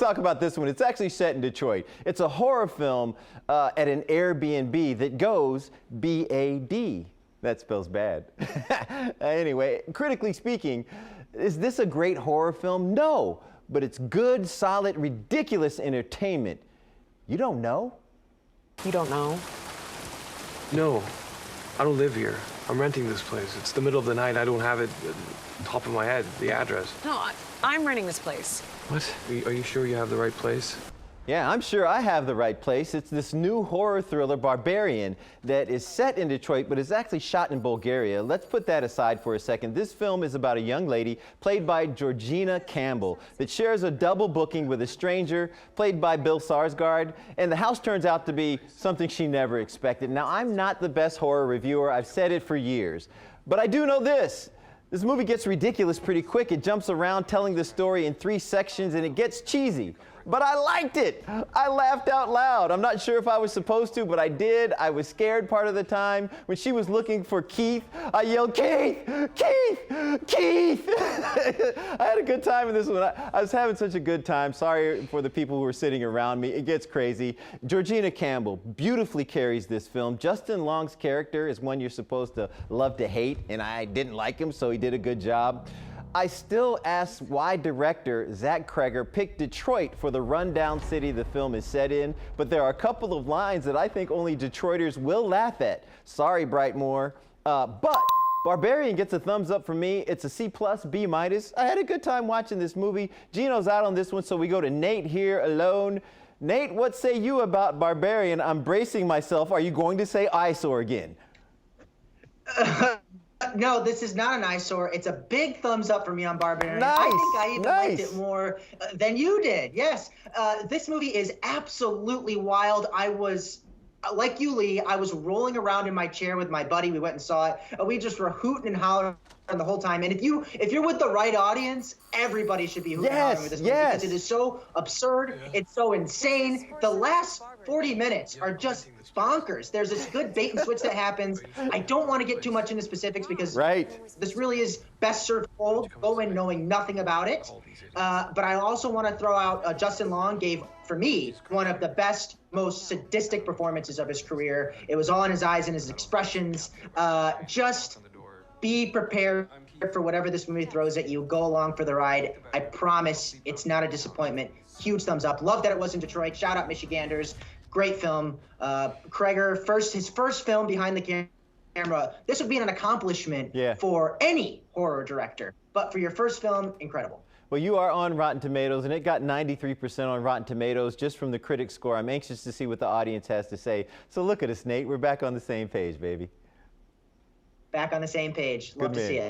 talk about this one. It's actually set in Detroit. It's a horror film at an Airbnb that goes B-A-D. That spells bad. Anyway, critically speaking, is this a great horror film? No, but it's good, solid, ridiculous entertainment. You don't know? You don't know? No, I don't live here. I'm renting this place. It's the middle of the night. I don't have it top of my head, the address. No, I'm renting this place. What? Are you sure you have the right place? Yeah, I'm sure I have the right place. It's this new horror thriller, Barbarian, that is set in Detroit, but is actually shot in Bulgaria. Let's put that aside for a second. This film is about a young lady, played by Georgina Campbell, that shares a double booking with a stranger, played by Bill Skarsgård, and the house turns out to be something she never expected. Now, I'm not the best horror reviewer. I've said it for years. But I do know this. This movie gets ridiculous pretty quick. It jumps around telling the story in 3 sections, and it gets cheesy. But I liked it. I laughed out loud. I'm not sure if I was supposed to, but I did. I was scared part of the time. When she was looking for Keith, I yelled, Keith! Keith! Keith! I had a good time in this one. I was having such a good time. Sorry for the people who were sitting around me. It gets crazy. Georgina Campbell beautifully carries this film. Justin Long's character is one you're supposed to love to hate, and I didn't like him, so he did a good job. I still ask why director Zach Cregger picked Detroit for the rundown city the film is set in, but there are a couple of lines that I think only Detroiters will laugh at. Sorry, Brightmoor. But Barbarian gets a thumbs up from me. It's a C+, B-. I had a good time watching this movie. Gino's out on this one, so we go to Nate here alone. Nate, what say you about Barbarian? I'm bracing myself. Are you going to say eyesore again? No, this is not an eyesore. It's a big thumbs up for me on Barbarian. Nice, I think I even liked it more than you did. Yes, this movie is absolutely wild. I was, like you, Lee, I was rolling around in my chair with my buddy. We went and saw it. We just were hooting and hollering the whole time. And if you're with the right audience, everybody should be hooting and hollering with this movie because it is so absurd. It's so insane. The last 40 minutes are just bonkers. There's this good bait and switch that happens. I don't want to get too much into specifics because this really is best served cold. Go in knowing nothing about it. But I also want to throw out Justin Long gave, for me, one of the best, most sadistic performances of his career. It was all in his eyes and his expressions. Just be prepared for whatever this movie throws at you. Go along for the ride. I promise it's not a disappointment. Huge thumbs up. Love that it was in Detroit. Shout out Michiganders. Great film. Cregger, his first film behind the camera. This would be an accomplishment for any horror director. But for your first film, incredible. Well, you are on Rotten Tomatoes, and it got 93% on Rotten Tomatoes just from the critic score. I'm anxious to see what the audience has to say. So look at us, Nate. We're back on the same page, baby. Back on the same page. Love to see it.